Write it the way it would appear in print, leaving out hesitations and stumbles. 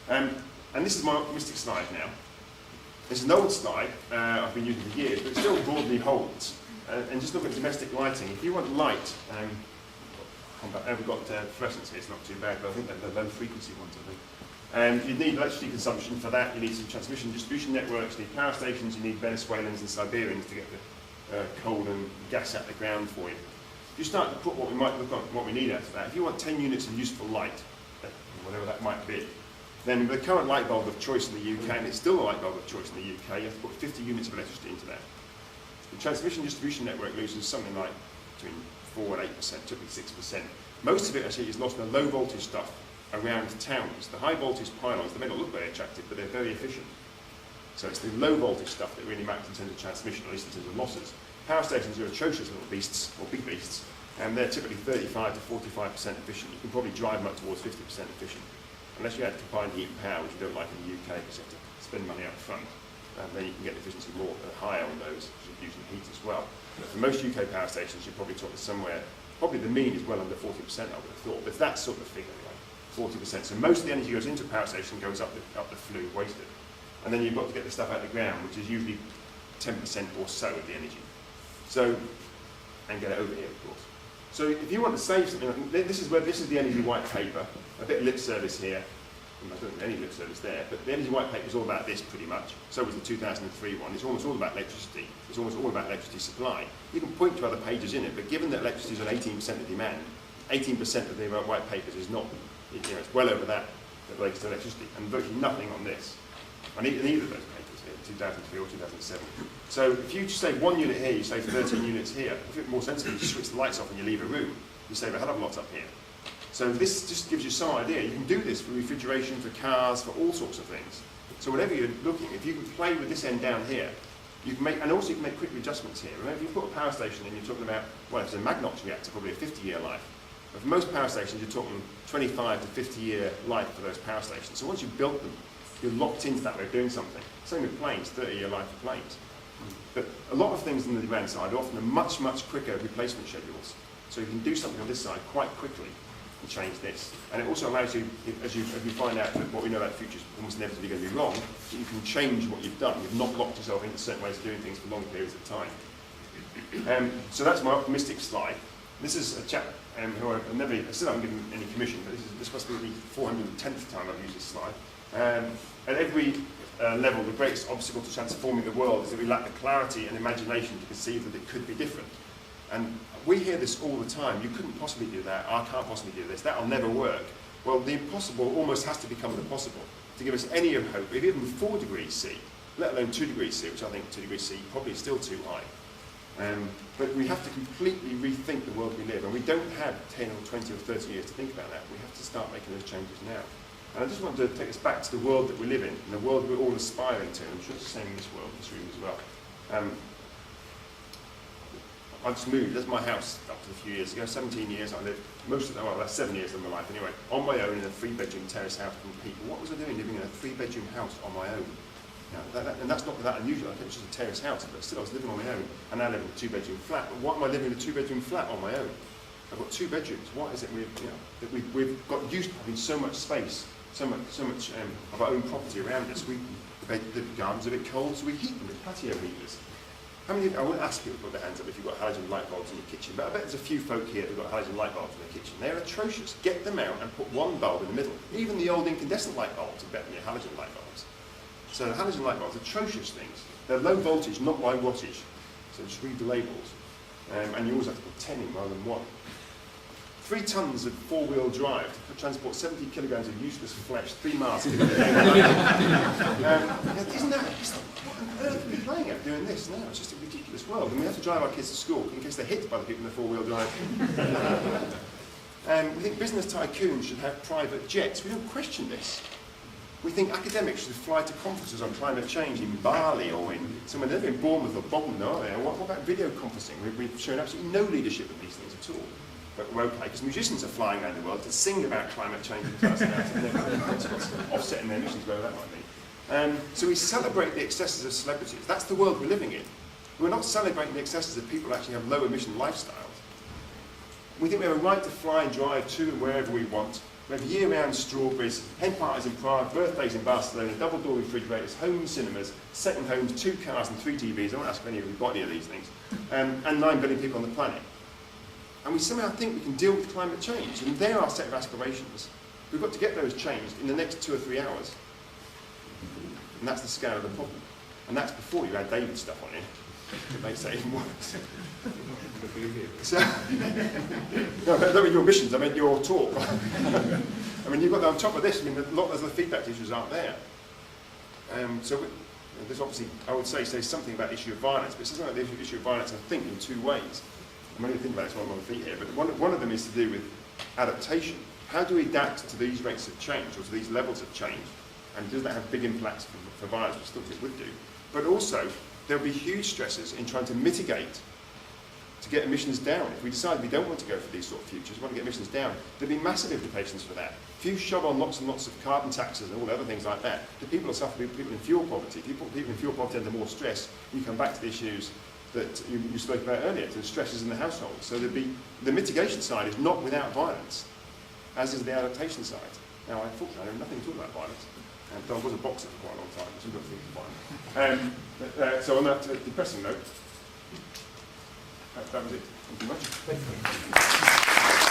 And this is my optimistic slide now. It's an old slide I've been using for years, but it still broadly holds. And just look at domestic lighting. If you want light, we've got fluorescence here, it's not too bad, but I think they're the low frequency ones, I think. You need electricity consumption for that, you need some transmission distribution networks, you need power stations, you need Venezuelans and Siberians to get the coal and gas out of the ground for you. If you start to put what we might look at, what we need out of that, if you want 10 units of useful light, whatever that might be, then the current light bulb of choice in the UK, and it's still a light bulb of choice in the UK, you have to put 50 units of electricity into that. The transmission distribution network loses something like between 4 and 8%, typically 6%. Most of it actually is lost in the low voltage stuff around towns. The high voltage pylons, they may not look very attractive, but they're very efficient. So it's the low voltage stuff that really matters in terms of transmission, at least in terms of losses. Power stations are atrocious little beasts, or big beasts, and they're typically 35 to 45% efficient. You can probably drive them up towards 50% efficient. Unless you add combined heat and power, which you don't like in the UK, because you have to spend money up front, then you can get the efficiency more higher on those, because you're using heat as well. But for most UK power stations, you're probably talking somewhere, probably the mean is well under 40%, I would have thought, but that's sort of the figure, like 40%. So most of the energy goes into a power station goes up the flue, wasted. And then you've got to get the stuff out of the ground, which is usually 10% or so of the energy. So, and get it over here, of course. So if you want to save something, this is the energy white paper, a bit of lip service here. I don't think any lip service there, but the energy white paper is all about this pretty much. So was the 2003 one. It's almost all about electricity. It's almost all about electricity supply. You can point to other pages in it, but given that electricity is on 18% of demand, 18% of the white papers is not, it's well over that relates to electricity, and virtually nothing on this. On either of those papers here, 2003 or 2007. So if you just save 1 unit here, you save 13 units here. If it's more sensible, you switch the lights off and you leave a room, you save a hell of a lot up here. So this just gives you some idea. You can do this for refrigeration, for cars, for all sorts of things. So whatever you're looking, if you can play with this end down here, you can make, and also you can make quick adjustments here. Remember, if you put a power station in, you're talking about, well, if it's a Magnox reactor, probably a 50-year life. But for most power stations, you're talking 25 to 50-year life for those power stations. So once you've built them, you're locked into that way of doing something. Same with planes, 30-year life for planes. But a lot of things on the demand side are often much, much quicker replacement schedules. So you can do something on this side quite quickly and change this. And it also allows you, as you find out that what we know about the future is almost inevitably going to be wrong, you can change what you've done. You've not locked yourself into certain ways of doing things for long periods of time. So that's my optimistic slide. This is a chap who I still haven't given any commission, but this must be the 410th time I've used this slide. At every level, the greatest obstacle to transforming the world is that we lack the clarity and imagination to conceive that it could be different. And we hear this all the time. You couldn't possibly do that. I can't possibly do this. That'll never work. Well, the impossible almost has to become the possible to give us any hope. If even 4 degrees C, let alone 2 degrees C, which I think 2 degrees C probably is still too high. But we have to completely rethink the world we live, and we don't have 10 or 20 or 30 years to think about that. We have to start making those changes now. And I just want to take us back to the world that we live in, and the world we're all aspiring to. I'm sure it's the same in this world, this room as well. I've just moved. That's my house up to a few years ago. 17 years I lived, well, that's 7 years of my life anyway, on my own in a 3-bedroom terrace house from people. What was I doing living in a 3-bedroom house on my own? And that's not that unusual. I think it was just a terrace house, but still I was living on my own. And now I live in a 2-bedroom flat. But why am I living in a 2-bedroom flat on my own? I've got 2 bedrooms. Why is it that we've got used to having so much space, so much of our own property around us? The gardens are a bit cold, so we heat them with patio heaters. I won't ask people to put their hands up if you've got halogen light bulbs in your kitchen, but I bet there's a few folk here who've got halogen light bulbs in their kitchen. They're atrocious. Get them out and put one bulb in the middle. Even the old incandescent light bulbs are better than your halogen light bulbs. So the halogen light bulbs are atrocious things. They're low voltage, not low wattage. So just read the labels. And you always have to put 10 in rather than 1. 3 tons of 4-wheel drive to transport 70 kilograms of useless flesh 3 miles. Isn't that just, what on earth are we playing at doing this now? It's just a ridiculous world. And we have to drive our kids to school in case they're hit by the people in the 4-wheel drive. We think business tycoons should have private jets. We don't question this. We think academics should fly to conferences on climate change in Bali or in somewhere. They've been Bournemouth or Bodmin, are they? What about video conferencing? We've shown absolutely no leadership in these things at all. But we're okay, because musicians are flying around the world to sing about climate change and offsetting their emissions, wherever that might be. So we celebrate the excesses of celebrities. That's the world we're living in. We're not celebrating the excesses of people who actually have low emission lifestyles. We think we have a right to fly and drive to and wherever we want. We have year-round strawberries, hen parties in Prague, birthdays in Barcelona, double-door refrigerators, home cinemas, second homes, 2 cars and 3 TVs. I won't ask if any of you have got any of these things. And 9 billion people on the planet. And we somehow think we can deal with climate change. And they're our set of aspirations. We've got to get those changed in the next 2 or 3 hours. And that's the scale of the problem. And that's before you add David's stuff on it. It makes it even worse. So, no, I don't mean your missions, I meant your talk. I mean, you've got on top of this, I mean, a lot of the feedback issues aren't there. There's obviously, I would say something about the issue of violence, but it's something about the issue of violence, I think, in 2 ways. I'm only thinking about this while I'm on my feet here, but one of them is to do with adaptation. How do we adapt to these rates of change, or to these levels of change? And does that have big impacts for violence, which I thought it would do? But also, there'll be huge stresses in trying to mitigate, to get emissions down. If we decide we don't want to go for these sort of futures, we want to get emissions down, there'll be massive implications for that. If you shove on lots and lots of carbon taxes and all the other things like that, the people will suffer, people in fuel poverty. If you put people in fuel poverty under more stress, you come back to the issues that you spoke about earlier, to the stresses in the household. So there'll be, the mitigation side is not without violence, as is the adaptation side. Now, unfortunately, I know nothing at all about violence. Though I was a boxer for quite a long time, so I've got to think of violence. So on that depressing note, that was it. Thank you very much. Thank you.